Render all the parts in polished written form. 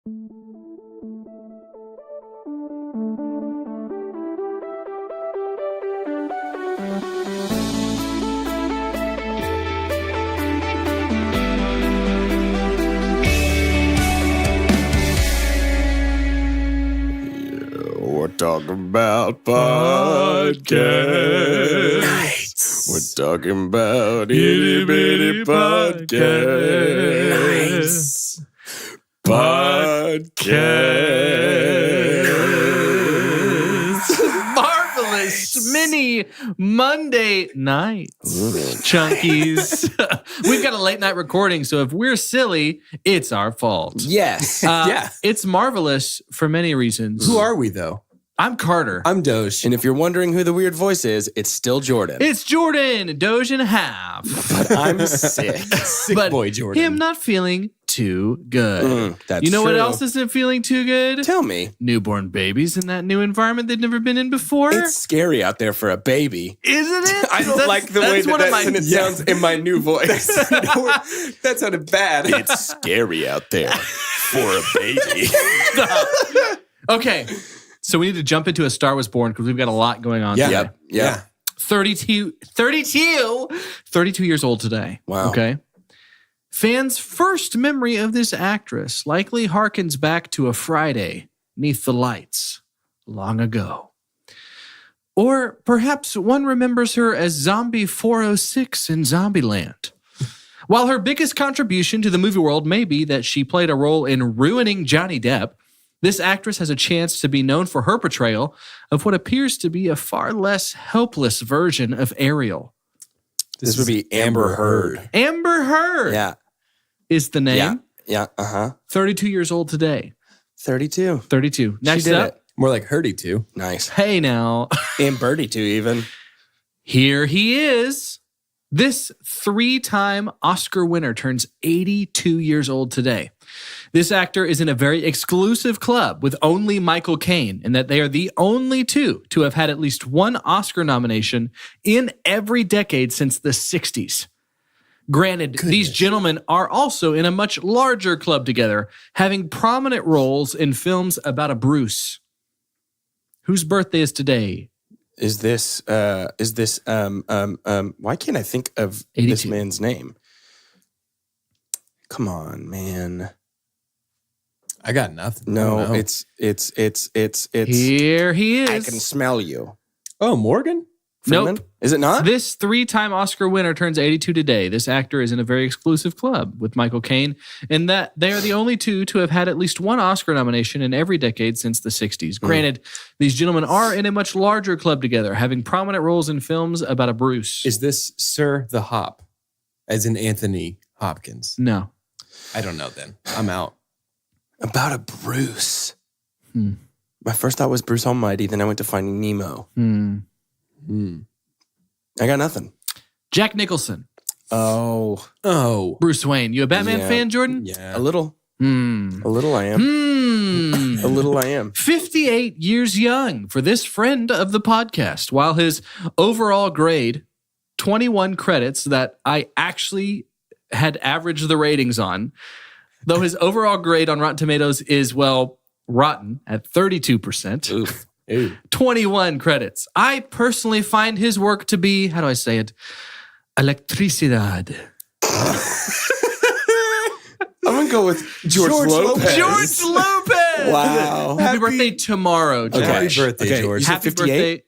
We're talking about podcasts. Nice. We're talking about itty bitty podcasts. Nice. Podcasts. Marvelous mini Monday nights. Chunkies. We've got a late night recording, so if we're silly, it's our fault. Yes. It's marvelous for many reasons. Who are we, though? I'm Carter. I'm Doge. And if you're wondering who the weird voice is, it's still Jordan. It's Jordan, Doge and a half. But I'm sick. Sick But boy Jordan. him not feeling too good. That's You know what true. else isn't feeling too good? Tell me. Newborn babies in that new environment they've never been in before. It's scary out there for a baby. Isn't it? I don't like the way one of my- sentence sounds in my new voice. That sounded bad. It's scary out there for a baby. Okay, so we need to jump into A Star Was Born because we've got a lot going on today. Yep. 32 years old today. Wow. Okay. Fans' first memory of this actress likely harkens back to a Friday 'neath the lights long ago. Or perhaps one remembers her as Zombie 406 in Zombieland. While her biggest contribution to the movie world may be that she played a role in ruining Johnny Depp, this actress has a chance to be known for her portrayal of what appears to be a far less helpless version of Ariel. This would be Amber Heard. Amber Heard Yeah. is the name. Yeah. Uh-huh. 32 years old today. 32. 32. Next she did up. it. More like Herdy, too. Nice. Hey now. And Birdie too, even. Here he is. This 3-time Oscar winner turns 82 years old today. This actor is in a very exclusive club with only Michael Caine, in that they are the only two to have had at least one Oscar nomination in every decade since the 60s. Granted, these gentlemen are also in a much larger club together, having prominent roles in films about a Bruce. Whose birthday is today? Why can't I think of 82. this man's name? Come on, man. I got nothing. No, I don't know. it's Here he is. I can smell you. Oh, Morgan? Freeman? Nope. Is it not? This 3-time Oscar winner turns 82 today. This actor is in a very exclusive club with Michael Caine, in that they are the only two to have had at least one Oscar nomination in every decade since the 60s. Granted, these gentlemen are in a much larger club together, having prominent roles in films about a Bruce. Is this Sir the Hop, as in Anthony Hopkins? No. I don't know then. I'm out. About a Bruce. My first thought was Bruce Almighty, then I went to Finding Nemo. I got nothing. Jack Nicholson. Oh. Bruce Wayne. You a Batman Yeah. fan, Jordan? Yeah. A little. A little I am. A little I am. 58 years young for this friend of the podcast, while his overall grade, 21 credits that I actually had averaged the ratings on, though his overall grade on Rotten Tomatoes is, well, rotten at 32%. Oof. Ooh. 21 credits. I personally find his work to be, how do I say it? Electricidad. I'm going to go with George Lopez. George Lopez! Wow. Happy birthday tomorrow, Josh. Happy birthday, Okay. George. You said Happy 58? birthday.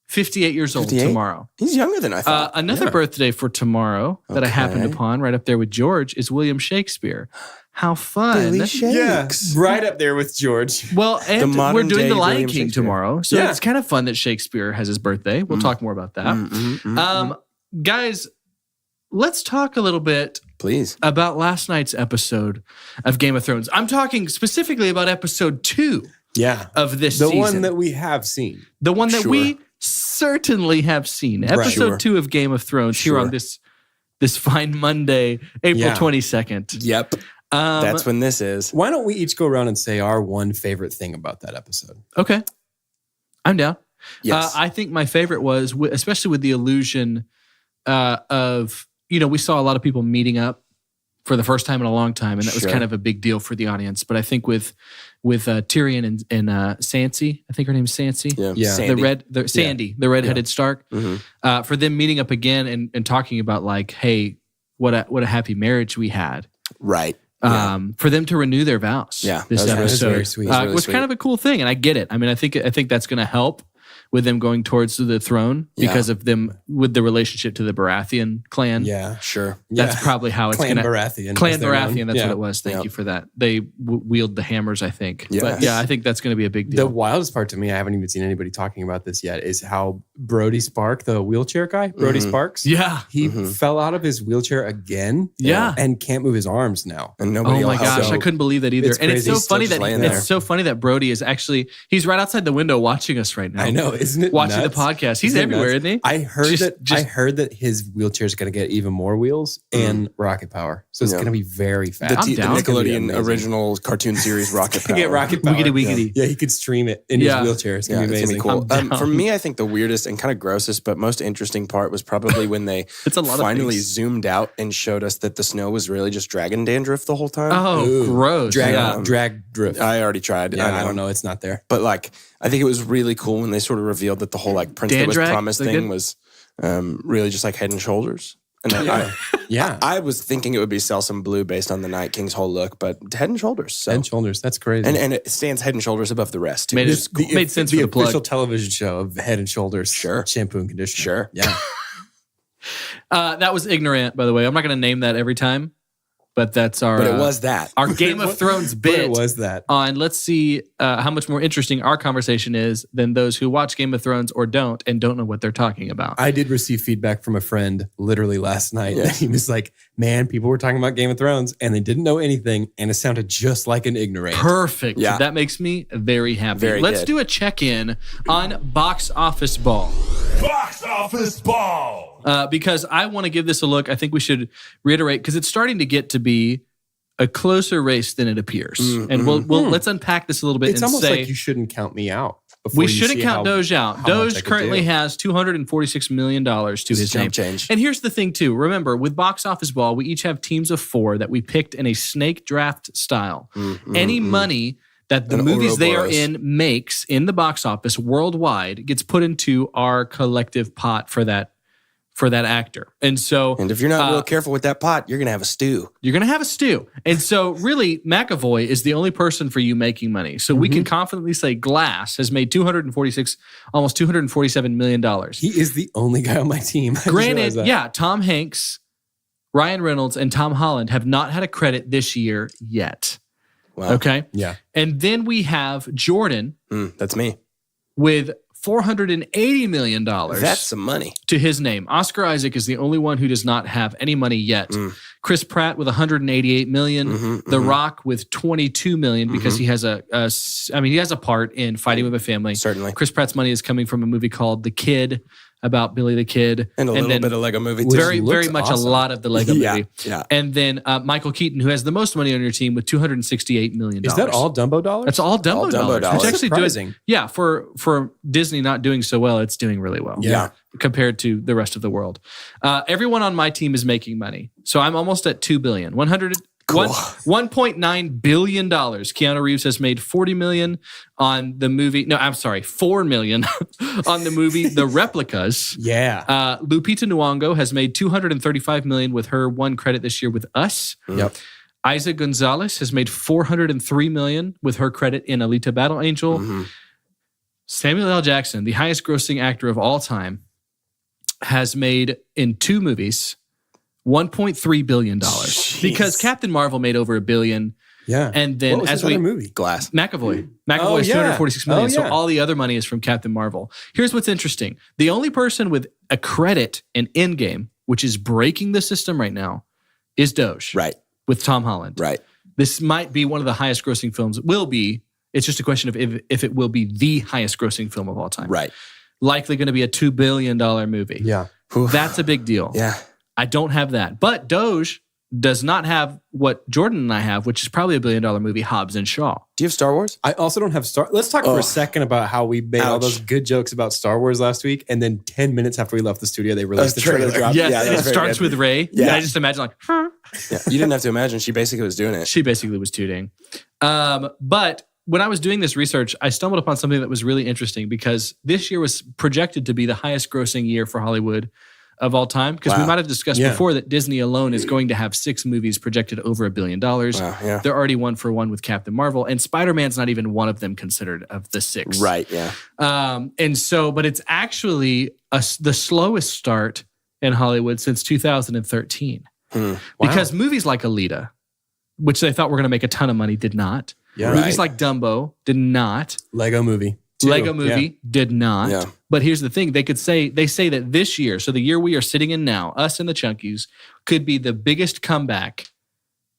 58 years old 58? tomorrow. He's younger than I thought. Another birthday for tomorrow that I happened Okay. upon right up there with George is William Shakespeare. How fun. Billy Shakes. Right up there with George. Well, and modern we're doing day The Lion William King Shakespeare. tomorrow. So Yeah. it's kind of fun that Shakespeare has his birthday. We'll talk more about that. Guys, let's talk a little bit Please. about last night's episode of Game of Thrones. I'm talking specifically about episode 2 Yeah. of this The season. one that we have seen. The one that Sure. we certainly have seen. Episode Sure. 2 of Game of Thrones here on Sure. this fine Monday, April Yeah. 22nd. Yep. That's when this is. Why don't we each go around and say our one favorite thing about that episode? Okay. I'm down. Yes. I think my favorite was, especially with the illusion of, we saw a lot of people meeting up for the first time in a long time, and that was kind of a big deal for the audience. But I think with Tyrion and Sansa, I think her name's Sansa. Yeah. Sandy, the redheaded Stark. For them meeting up again and talking about like, hey, what a happy marriage we had. Right. For them to renew their vows. This episode very sweet. was kind of a cool thing, and I get it. I mean, I think that's going to help with them going towards the throne because of them with the relationship to the Baratheon clan. Yeah, sure. That's probably how it's going to... Baratheon. Clan Baratheon, that's what it was. Thank you for that. They wield the hammers, I think. Yes. But yeah, I think that's going to be a big deal. The wildest part to me, I haven't even seen anybody talking about this yet, is how Brody Spark, the wheelchair guy, Brody Sparks, he fell out of his wheelchair again and can't move his arms now. And nobody Oh my gosh, So I couldn't believe that either. it's And it's crazy. so funny Still just laying there. it's so funny that Brody is actually he's right outside the window watching us right now. I know, isn't it Watching nuts? the podcast. He's Isn't it everywhere, nuts? isn't he? I heard Just- I heard that his wheelchair is going to get even more wheels and rocket power, so it's going to be very fast. The down. Nickelodeon It's gonna be amazing. original cartoon series Rocket Power. Get rocket power. Wiggity wiggity. Yeah, he could stream it in his wheelchair. It's going to be It's amazing. gonna be cool. I'm down. For me, I think the weirdest and kind of grossest, but most interesting part was probably when they It's a lot of finally things. zoomed out and showed us that the snow was really just dragon dandruff the whole time. Oh, gross. Drag drift. I already tried. I don't know. It's not there. But like, I think it was really cool when they sort of revealed that the whole like Prince that was Dandrag? promised Is that thing good? was really just like Head and Shoulders. And Yeah. I was thinking it would be Selsam Blue based on the Night King's whole look, but Head and Shoulders. So. Head and Shoulders. That's crazy. And it stands Head and Shoulders above the rest. Too. Made It's it made sense for the plug. official television show of Head and Shoulders. Sure. Shampoo and conditioner. Sure. Yeah. That was ignorant, by the way. I'm not going to name that every time, but that's our. But it was that. our Game of Thrones But bit. it was that. On let's see how much more interesting our conversation is than those who watch Game of Thrones or don't and don't know what they're talking about. I did receive feedback from a friend literally last night. Yeah. He was like, man, people were talking about Game of Thrones and they didn't know anything and it sounded just like an ignorant. Perfect. Yeah. That makes me very happy. Very Let's good. do a check-in on Box Office Ball. Box Office Ball. Because I want to give this a look. I think we should reiterate because it's starting to get to be a closer race than it appears. And we'll let's unpack this a little bit It's and almost say like you shouldn't count me out. before we you shouldn't see count Doge out. how much I Doge could currently do. has $246 million to his chump name. change. And here's the thing too. Remember, with Box Office Ball, we each have teams of 4 that we picked in a snake draft style. Any money that the An movies they are Ouroboros. in makes in the box office worldwide gets put into our collective pot for that actor. And so And if you're not real careful with that pot, you're going to have a stew. you're going to have a stew. And so really McAvoy is the only person for you making money. So we can confidently say Glass has made almost $247 million. He is the only guy on my team. I just Granted, realized that. yeah, Tom Hanks, Ryan Reynolds, and Tom Holland have not had a credit this year yet. Wow. Okay. Yeah. And then we have Jordan That's me. with $480 million That's some money. to his name. Oscar Isaac is the only one who does not have any money yet. Chris Pratt with $188 million. The Rock with $22 million because he has he has a part in Fighting with a Family. Certainly. Chris Pratt's money is coming from a movie called The Kid about Billy the Kid. And a little then bit of Lego movie too. very, looks very much awesome. a lot of the Lego Yeah, movie. yeah. And then Michael Keaton, who has the most money on your team with $268 million. Is that all Dumbo dollars? That's all Dumbo, All Dumbo dollars. dollars. Which actually Surprising. for Disney not doing so well, it's doing really well. Yeah. Compared to the rest of the world. Everyone on my team is making money. So I'm almost at $2 billion. $1.9 billion. Keanu Reeves has made $40 million on the movie. No, I'm sorry, $4 million on the movie The Replicas. Yeah. Lupita Nyong'o has made $235 million with her one credit this year with Us. Yep. Isa Gonzalez has made $403 million with her credit in Alita Battle Angel. Samuel L. Jackson, the highest grossing actor of all time, has made in 2 movies $1.3 billion because Captain Marvel made over $1 billion. Yeah. And then What was as his we other movie? Glass. McAvoy Oh, is yeah. $246 million. Oh, So yeah. all the other money is from Captain Marvel. Here's what's interesting. The only person with a credit in Endgame, which is breaking the system right now, is Doge. Right. With Tom Holland. Right. This might be one of the highest grossing films. It will be. It's just a question of if it will be the highest grossing film of all time. Right. Likely going to be a $2 billion movie. Yeah. That's a big deal. Yeah. I don't have that. But Doge does not have what Jordan and I have, which is probably $1 billion movie, Hobbs and Shaw. Do you have Star Wars? I also don't have Star. Let's talk for a second about how we made all Ouch. those good jokes about Star Wars last week, and then 10 minutes after we left the studio, they released the trailer drop. Yes, Yeah, that it was very starts good. with Ray. Yeah. And I just imagine like, huh? Yeah, you didn't have to imagine. She basically was doing it. She basically was tooting. But when I was doing this research, I stumbled upon something that was really interesting because this year was projected to be the highest grossing year for Hollywood of all time. Because we Wow. might have discussed before that Disney alone is going to have 6 movies projected over $1 billion. Wow, yeah. They're already 1-for-1 with Captain Marvel, and Spider-Man's not even one of them considered of the 6. Right, yeah. But it's actually the slowest start in Hollywood since 2013. Because movies like Alita, which they thought were going to make a ton of money, did not. Yeah. Movies like Dumbo did not. Lego movie. too. Lego Movie did not. Yeah. But here's the thing. They say that this year, so the year we are sitting in now, us and the Chunkies, could be the biggest comeback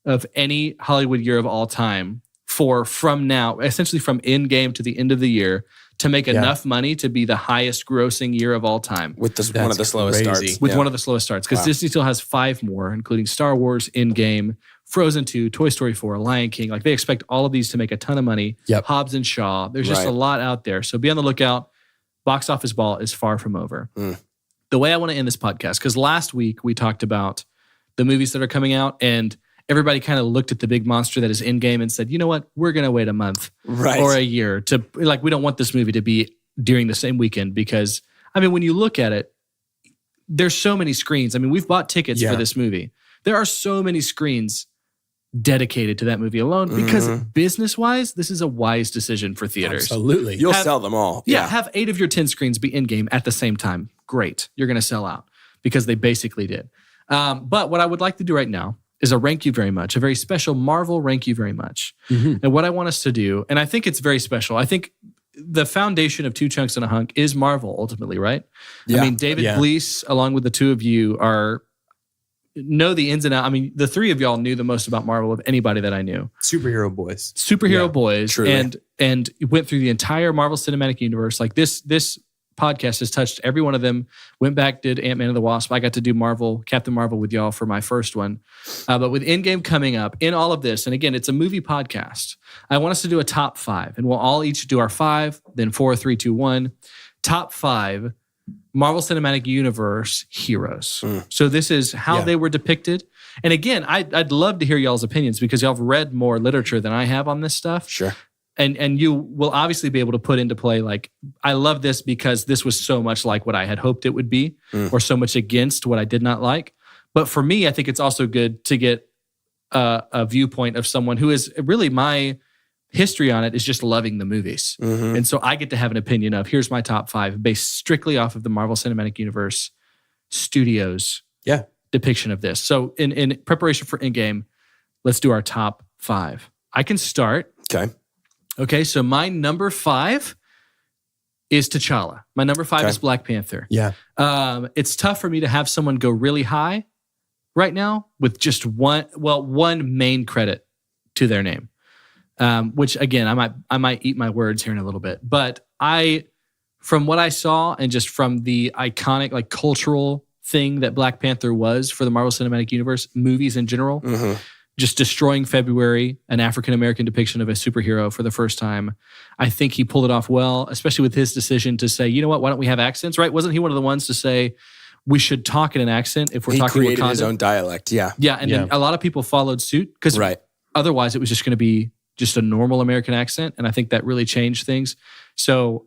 of any Hollywood year of all time from now, essentially from Endgame to the end of the year, to make enough money to be the highest grossing year of all time. With one of the slowest crazy. starts. With one of the slowest starts. Because Wow. Disney still has 5 more, including Star Wars, Endgame, Frozen 2, Toy Story 4, Lion King. Like they expect all of these to make a ton of money. Yep. Hobbs and Shaw. There's just Right. a lot out there. So be on the lookout. Box office ball is far from over. The way I want to end this podcast, because last week we talked about the movies that are coming out and everybody kind of looked at the big monster that is Endgame and said, you know what, we're going to wait a month Right. or a year to, like, we don't want this movie to be during the same weekend because, I mean, when you look at it, there's so many screens. I mean, we've bought tickets for this movie. There are so many screens dedicated to that movie alone because business-wise, this is a wise decision for theaters. Absolutely. You'll sell them all. Yeah, have 8 of your 10 screens be Endgame at the same time. Great. You're going to sell out because they basically did. But what I would like to do right now is a rank you very much, a very special Marvel rank you very much. And what I want us to do, and I think it's very special, I think the foundation of Two Chunks and a Hunk is Marvel ultimately, right? Yeah. I mean, David Blease, along with the two of you, know the ins and outs. I mean, the 3 of y'all knew the most about Marvel of anybody that I knew. Superhero boys. Superhero boys, truly. and went through the entire Marvel Cinematic Universe. Like this podcast has touched every one of them. Went back, did Ant-Man and the Wasp. I got to do Captain Marvel with y'all for my first one. But with Endgame coming up, in all of this, and again, it's a movie podcast, I want us to do a top 5. And we'll all each do our 5, then 4, 3, 2, 1. Top 5 Marvel Cinematic Universe heroes. So this is how they were depicted. And again, I'd love to hear y'all's opinions because y'all have read more literature than I have on this stuff. Sure. And you will obviously be able to put into play, like, I love this because this was so much like what I had hoped it would be or so much against what I did not like. But for me, I think it's also good to get a viewpoint of someone who is really my history on it is just loving the movies. And so I get to have an opinion of, here's my top 5 based strictly off of the Marvel Cinematic Universe Studios depiction of this. So in preparation for Endgame, let's do our top 5. I can start. Okay, so my number 5 is T'Challa. My number 5 is Black Panther. Yeah. It's tough for me to have someone go really high right now with just one main credit to their name. Which again, I might eat my words here in a little bit, but from what I saw and just from the iconic, like, cultural thing that Black Panther was for the Marvel Cinematic Universe, movies in general, just destroying February, an African-American depiction of a superhero for the first time. I think he pulled it off well, especially with his decision to say, you know what, why don't we have accents, right? Wasn't he one of the ones to say, we should talk in an accent if we're talking He created Wakanda? his own dialect. Yeah. Yeah, and then a lot of people followed suit because otherwise it was just going to be just a normal American accent. And I think that really changed things. So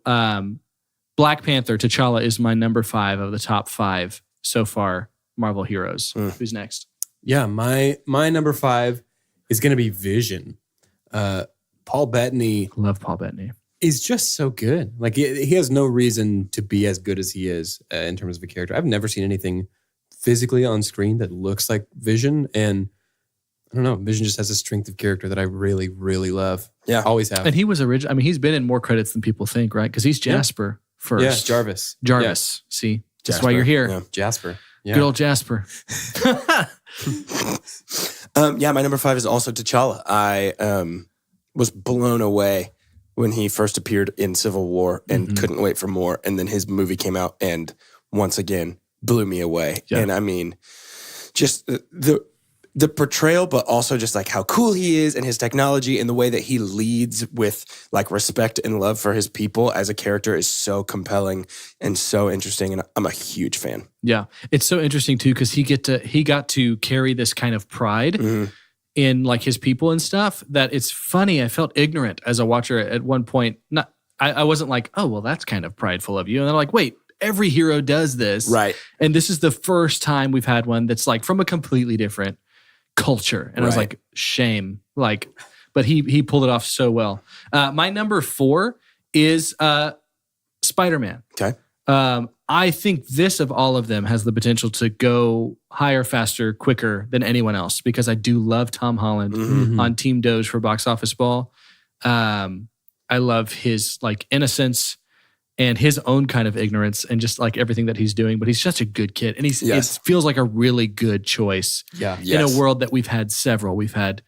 Black Panther, T'Challa is my number 5 of the top 5 so far Marvel heroes. Who's next? Yeah, my number 5 is going to be Vision. Paul Bettany. Love Paul Bettany. Is just so good. Like he has no reason to be as good as he is in terms of a character. I've never seen anything physically on screen that looks like Vision, and I don't know. Vision just has a strength of character that I really, really love. Yeah. Always have. And he was original. I mean, he's been in more credits than people think, right? Because he's Jasper first. Yeah, Jarvis. Jarvis. See, that's Jasper. why you're here. Yeah. Jasper. Yeah. Good old Jasper. My number 5 is also T'Challa. I was blown away when he first appeared in Civil War and couldn't wait for more. And then his movie came out and once again blew me away. Yeah. And I mean, just the portrayal, but also just like how cool he is and his technology and the way that he leads with like respect and love for his people as a character is so compelling and so interesting. And I'm a huge fan. Yeah. It's so interesting too, because he got to carry this kind of pride in like his people and stuff that it's funny. I felt ignorant as a watcher at one point. I wasn't like, oh, well, that's kind of prideful of you. And I'm like, wait, every hero does this. Right. And this is the first time we've had one that's like from a completely different culture. And I was like, shame. Like, but he pulled it off so well. My number 4 is Spider-Man. Okay. I think this of all of them has the potential to go higher, faster, quicker than anyone else because I do love Tom Holland on Team Doge for Box Office Ball. I love his like innocence and his own kind of ignorance and just like everything that he's doing. But he's such a good kid. And it feels like a really good choice in a world that we've had several. We've had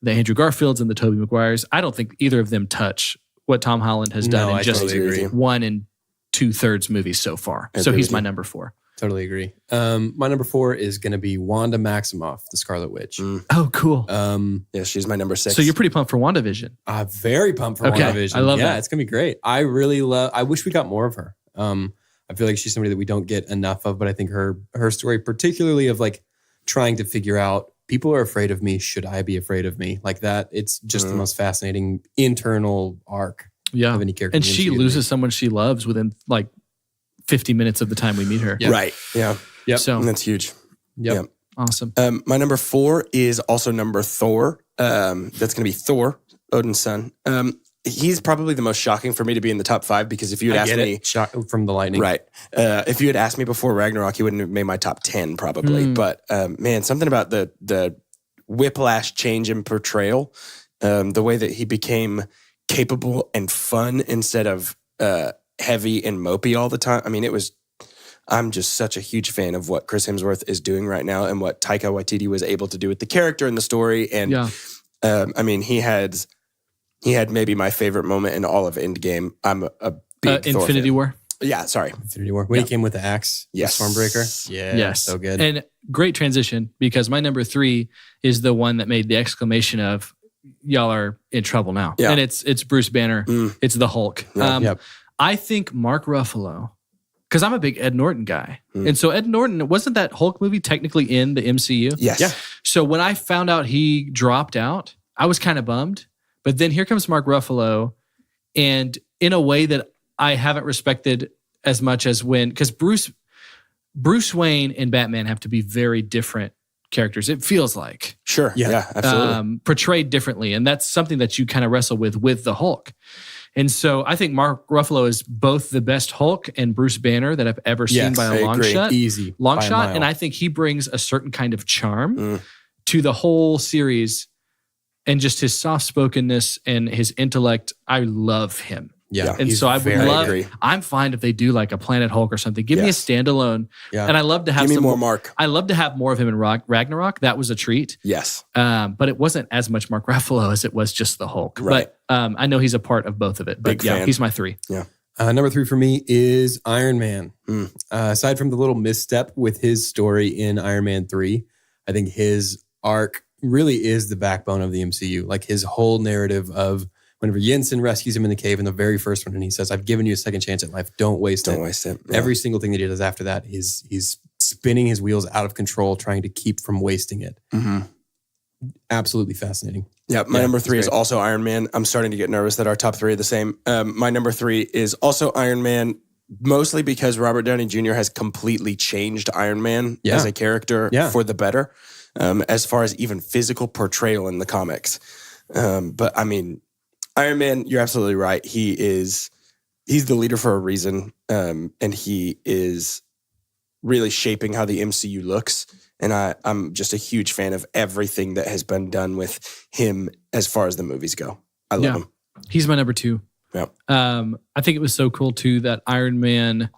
the Andrew Garfields and the Tobey Maguires. I don't think either of them touch what Tom Holland has done in just totally 1 and 2/3 movies so far. So he's my number 4. Totally agree. My number 4 is going to be Wanda Maximoff, the Scarlet Witch. Oh, cool. Yeah, she's my number 6. So you're pretty pumped for WandaVision. Very pumped for WandaVision. I love that. Yeah, it's going to be great. I wish we got more of her. I feel like she's somebody that we don't get enough of, but I think her story, particularly of like trying to figure out people are afraid of me. Should I be afraid of me? Like that. It's just the most fascinating internal arc of any character. And she loses someone she loves within like 50 minutes of the time we meet her. Yeah. Right. Yeah. Yep. So And that's huge. Yep. Awesome. My number 4 is also number Thor. That's going to be Thor, Odin's son. He's probably the most shocking for me to be in the top 5 because if you had asked me from the lightning, right? If you had asked me before Ragnarok, he wouldn't have made my top 10 probably. But man, something about the whiplash change in portrayal, the way that he became capable and fun instead of heavy and mopey all the time. I mean, I'm just such a huge fan of what Chris Hemsworth is doing right now and what Taika Waititi was able to do with the character and the story. And I mean, he had maybe my favorite moment in all of Endgame. I'm a big Thor Infinity fan. War. Yeah, sorry. Infinity War. When he came with the axe, the Stormbreaker. Yeah, yes. So good. And great transition because my number 3 is the one that made the exclamation of y'all are in trouble now. Yeah. And it's Bruce Banner. It's the Hulk. Yeah. I think Mark Ruffalo, because I'm a big Ed Norton guy. And so Ed Norton, wasn't that Hulk movie technically in the MCU? Yes. Yeah. So when I found out he dropped out, I was kind of bummed. But then here comes Mark Ruffalo, and in a way that I haven't respected as much as because Bruce Wayne and Batman have to be very different characters. It feels like. Sure. Yeah, absolutely. Portrayed differently. And that's something that you kind of wrestle with the Hulk. And so I think Mark Ruffalo is both the best Hulk and Bruce Banner that I've ever seen by a long shot. Easy. Long shot. And I think he brings a certain kind of charm to the whole series and just his soft-spokenness and his intellect. I love him. Yeah. And so I would love, I'm fine if they do like a Planet Hulk or something. Give me a standalone. Yeah. And I love to have Give me more Mark. I love to have more of him in Ragnarok. That was a treat. Yes. But it wasn't as much Mark Ruffalo as it was just the Hulk. Right. But I know he's a part of both of it. But Big fan. He's my 3. Yeah. Number 3 for me is Iron Man. Aside from the little misstep with his story in Iron Man 3, I think his arc really is the backbone of the MCU. Like his whole narrative of whenever Jensen rescues him in the cave in the very first one, and he says, "I've given you a second chance at life. Don't waste it." Don't waste it. Yeah. Every single thing that he does after that, he's spinning his wheels out of control, trying to keep from wasting it. Absolutely fascinating. Yeah, my number 3 is also Iron Man. I'm starting to get nervous that our top 3 are the same. My number 3 is also Iron Man, mostly because Robert Downey Jr. has completely changed Iron Man as a character for the better, as far as even physical portrayal in the comics. But I mean, Iron Man, you're absolutely right. He's the leader for a reason, and he is really shaping how the MCU looks. And I'm just a huge fan of everything that has been done with him as far as the movies go. I love him. He's my number 2. Yeah. I think it was so cool too that Iron Man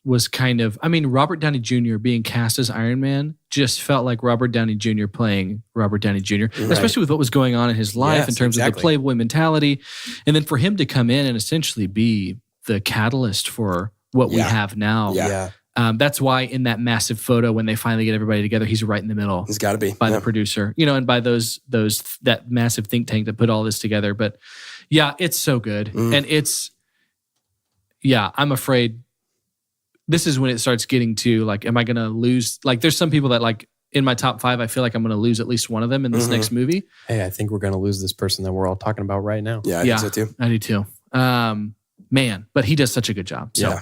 was kind of, I mean, Robert Downey Jr. being cast as Iron Man just felt like Robert Downey Jr. playing Robert Downey Jr., especially with what was going on in his life in terms of the playboy mentality. And then for him to come in and essentially be the catalyst for what we have now. That's why in that massive photo, when they finally get everybody together, he's right in the middle. He's got to be by the producer, and by that massive think tank that put all this together. But yeah, it's so good, and I'm afraid this is when it starts getting to like, am I going to lose? Like, there's some people that like in my top 5, I feel like I'm going to lose at least one of them in this next movie. Hey, I think we're going to lose this person that we're all talking about right now. Yeah, I think so too. I do too. Man, but he does such a good job. So.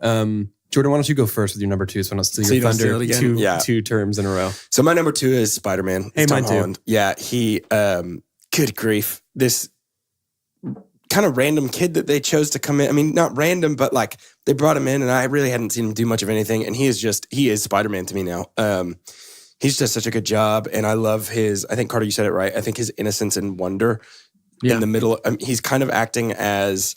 Yeah. Jordan, why don't you go first with your number 2? So I don't steal your thunder two terms in a row. So my number 2 is Spider-Man. Hey, mine Holland. too. Yeah, he, good grief. This kind of random kid that they chose to come in. I mean, not random, but like they brought him in and I really hadn't seen him do much of anything. And he is Spider-Man to me now. He's just such a good job. And I love I think Carter, you said it right. I think his innocence and wonder in the middle. He's kind of acting as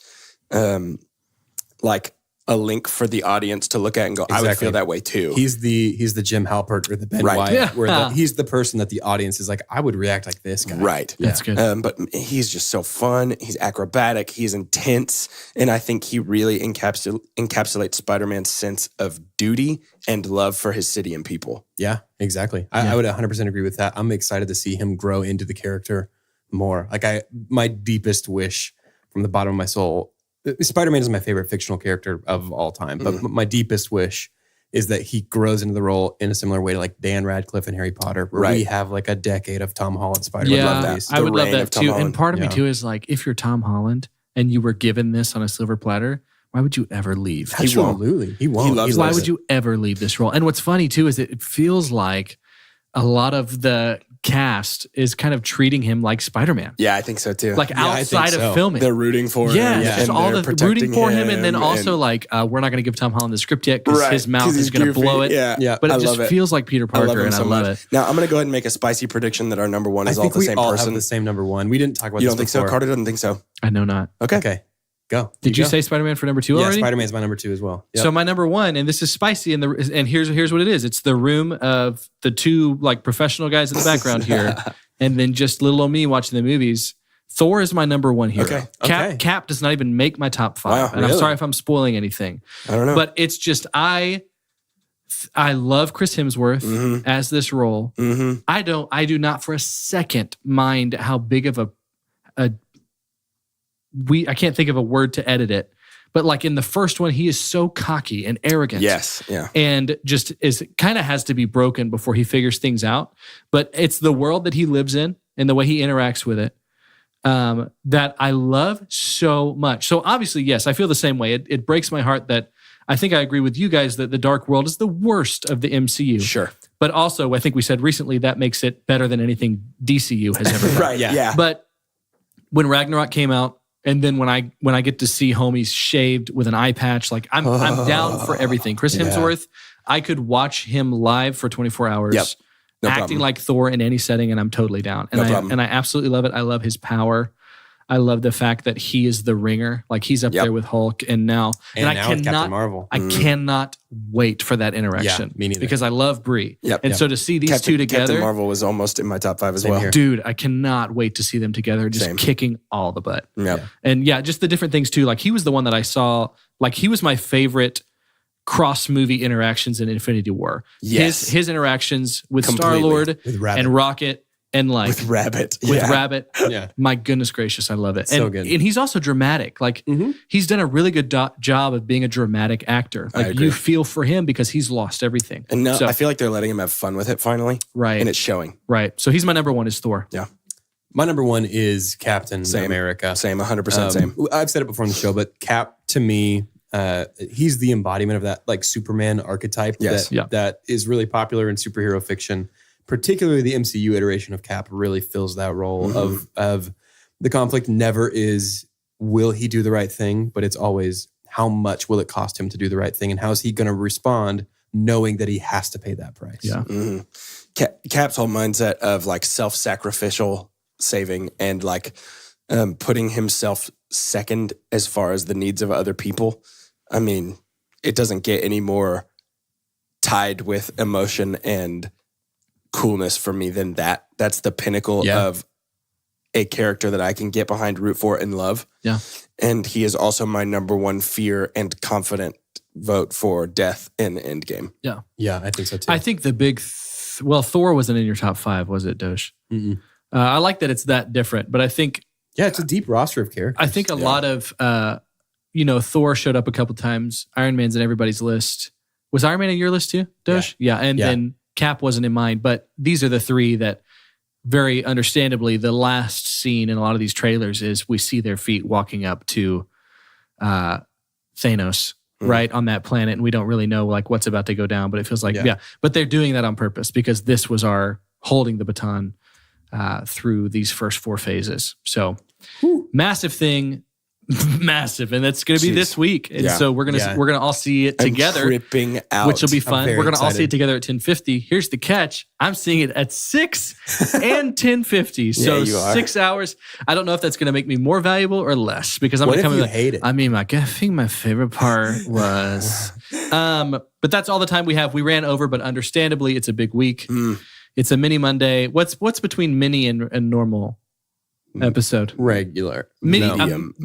like a link for the audience to look at and go, I would feel that way too. He's the Jim Halpert or the Ben Wyatt, where he's the person that the audience is like, I would react like this guy. Right. That's good. But he's just so fun. He's acrobatic. He's intense. And I think he really encapsulates Spider-Man's sense of duty and love for his city and people. Yeah, exactly. I would 100% agree with that. I'm excited to see him grow into the character more. Like my deepest wish from the bottom of my soul, Spider-Man is my favorite fictional character of all time, but my deepest wish is that he grows into the role in a similar way to like Dan Radcliffe and Harry Potter, where we have like a decade of Tom Holland Spider-Man. Yeah, I would love that too. And part of me too is like, if you're Tom Holland and you were given this on a silver platter, why would you ever leave? Absolutely. He won't. Why would you ever leave this role? And what's funny too is that it feels like a lot of the cast is kind of treating him like Spider-Man. Yeah, I think so too. Like outside of filming. They're rooting for him. Yeah, just all the rooting for him. And then also like, we're not going to give Tom Holland the script yet because his mouth is going to blow it. Yeah. But it just feels like Peter Parker and I love it. Now, I'm going to go ahead and make a spicy prediction that our number 1 is all the same person. I think we all have the same number 1. We didn't talk about this before. You don't think so? Carter doesn't think so. I know not. Okay. Go. Did you say Spider-Man for number 2 already? Yeah, Spider-Man's my number 2 as well. Yep. So my number 1, and this is spicy, and here's what it is. It's the room of the 2 like professional guys in the background here, and then just little old me watching the movies. Thor is my number 1 hero. Okay. Cap does not even make my top 5. Wow, and really? I'm sorry if I'm spoiling anything. I don't know. But it's just I love Chris Hemsworth as this role. I do not for a second mind how big of I can't think of a word to edit it, but like in the first one, he is so cocky and arrogant. Yes, yeah. And just kind of has to be broken before he figures things out. But it's the world that he lives in and the way he interacts with it that I love so much. So obviously, yes, I feel the same way. It breaks my heart that I think I agree with you guys that the Dark World is the worst of the MCU. Sure. But also, I think we said recently that makes it better than anything DCU has ever done. Right, yeah. But when Ragnarok came out, and then when I get to see homies shaved with an eye patch, like I'm down for everything. Chris Hemsworth, I could watch him live for 24 hours, acting problem. like Thor in any setting, and I'm totally down. And I absolutely love it. I love his power. I love the fact that he is the ringer. Like he's up there with Hulk, and now with Captain Marvel. I cannot wait for that interaction. Yeah, me neither. Because I love Brie. So to see these two together, Captain Marvel was almost in my top 5 as well. Here. Dude, I cannot wait to see them together, just kicking all the butt. Yep. And just the different things too. Like he was the one that I saw. Like he was my favorite cross movie interactions in Infinity War. Yes. His interactions with Completely. Star-Lord With Rabbit. and Rocket. And like With Rabbit. Rabbit, Yeah. my goodness gracious, I love it. So And good. and he's also dramatic. Like he's done a really good job of being a dramatic actor. I Like agree. you feel for him because he's lost everything. And now So- I feel like they're letting him have fun with it finally. Right, And it's showing. right. So he's my number 1 is Thor. Yeah. My number 1 is Captain Same. America. Same, 100% same. I've said it before on the show, but Cap to me, he's the embodiment of that like Superman archetype Yes. that is really popular in superhero fiction. Particularly the MCU iteration of Cap really fills that role of the conflict never is will he do the right thing, but it's always how much will it cost him to do the right thing and how is he going to respond knowing that he has to pay that price. Yeah. Cap's whole mindset of like self-sacrificial saving and like putting himself second as far as the needs of other people. I mean, it doesn't get any more tied with emotion and coolness for me than that. That's the pinnacle of a character that I can get behind, root for, and love. Yeah. And he is also my number 1 fear and confident vote for death in Endgame. Yeah. Yeah, I think so too. I think the big, Thor wasn't in your top 5, was it, Doge? Mm-mm. I like that it's that different, but I think Yeah, it's a deep roster of characters. I think a lot of, Thor showed up a couple times. Iron Man's in everybody's list. Was Iron Man in your list too, Doge? Yeah. And then Cap wasn't in mine, but these are the 3 that very understandably, the last scene in a lot of these trailers is we see their feet walking up to Thanos, right, on that planet. And we don't really know like what's about to go down, but it feels like, but they're doing that on purpose because this was our holding the baton through these first 4 phases. So massive thing. Massive, and that's going to be this week, and so we're gonna all see it together, tripping out, which will be fun. We're gonna excited. all see it together at 10:50. Here's the catch: I'm seeing it at 6 and 10:50. So you are. 6 hours. I don't know if that's going to make me more valuable or less because I'm What going to if come you in. hate it? I mean, I think my favorite part was, but that's all the time we have. We ran over, but understandably, it's a big week. It's a mini Monday. What's between mini and normal episode? Regular. Medium.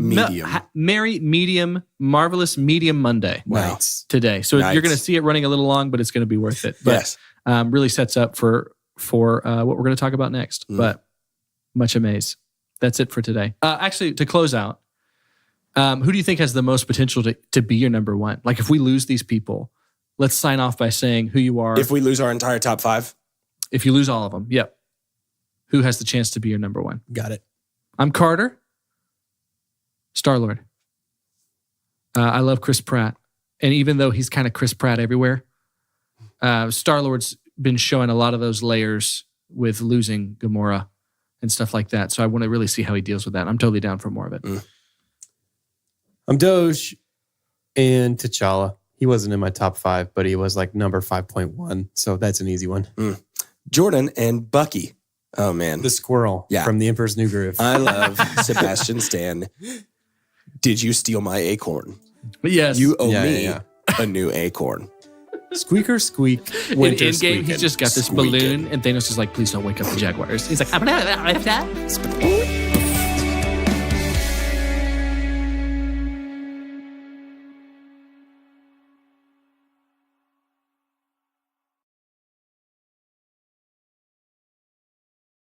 Medium, marvelous medium Monday. Nice. Today. So Nice. you're going to see it running a little long, but it's going to be worth it. But really sets up for what we're going to talk about next. But much amaze. That's it for today. Actually, to close out, who do you think has the most potential to be your number 1? Like if we lose these people, let's sign off by saying who you are. If we lose our entire top 5, If you lose all of them, yep. Who has the chance to be your number 1? Got it. I'm Carter. Star-Lord. I love Chris Pratt. And even though he's kind of Chris Pratt everywhere, Star-Lord's been showing a lot of those layers with losing Gamora and stuff like that. So I want to really see how he deals with that. I'm totally down for more of it. I'm Doge and T'Challa. He wasn't in my top 5, but he was like number 5.1. So that's an easy one. Jordan and Bucky. Oh, man. The squirrel from the Emperor's New Groove. I love Sebastian Stan. Did you steal my acorn? Yes. You owe me a new acorn. Squeaker squeak. In Winter Endgame, squeaking. he's just got this balloon, and Thanos is like, please don't wake up the Jaguars. He's like, I'm gonna.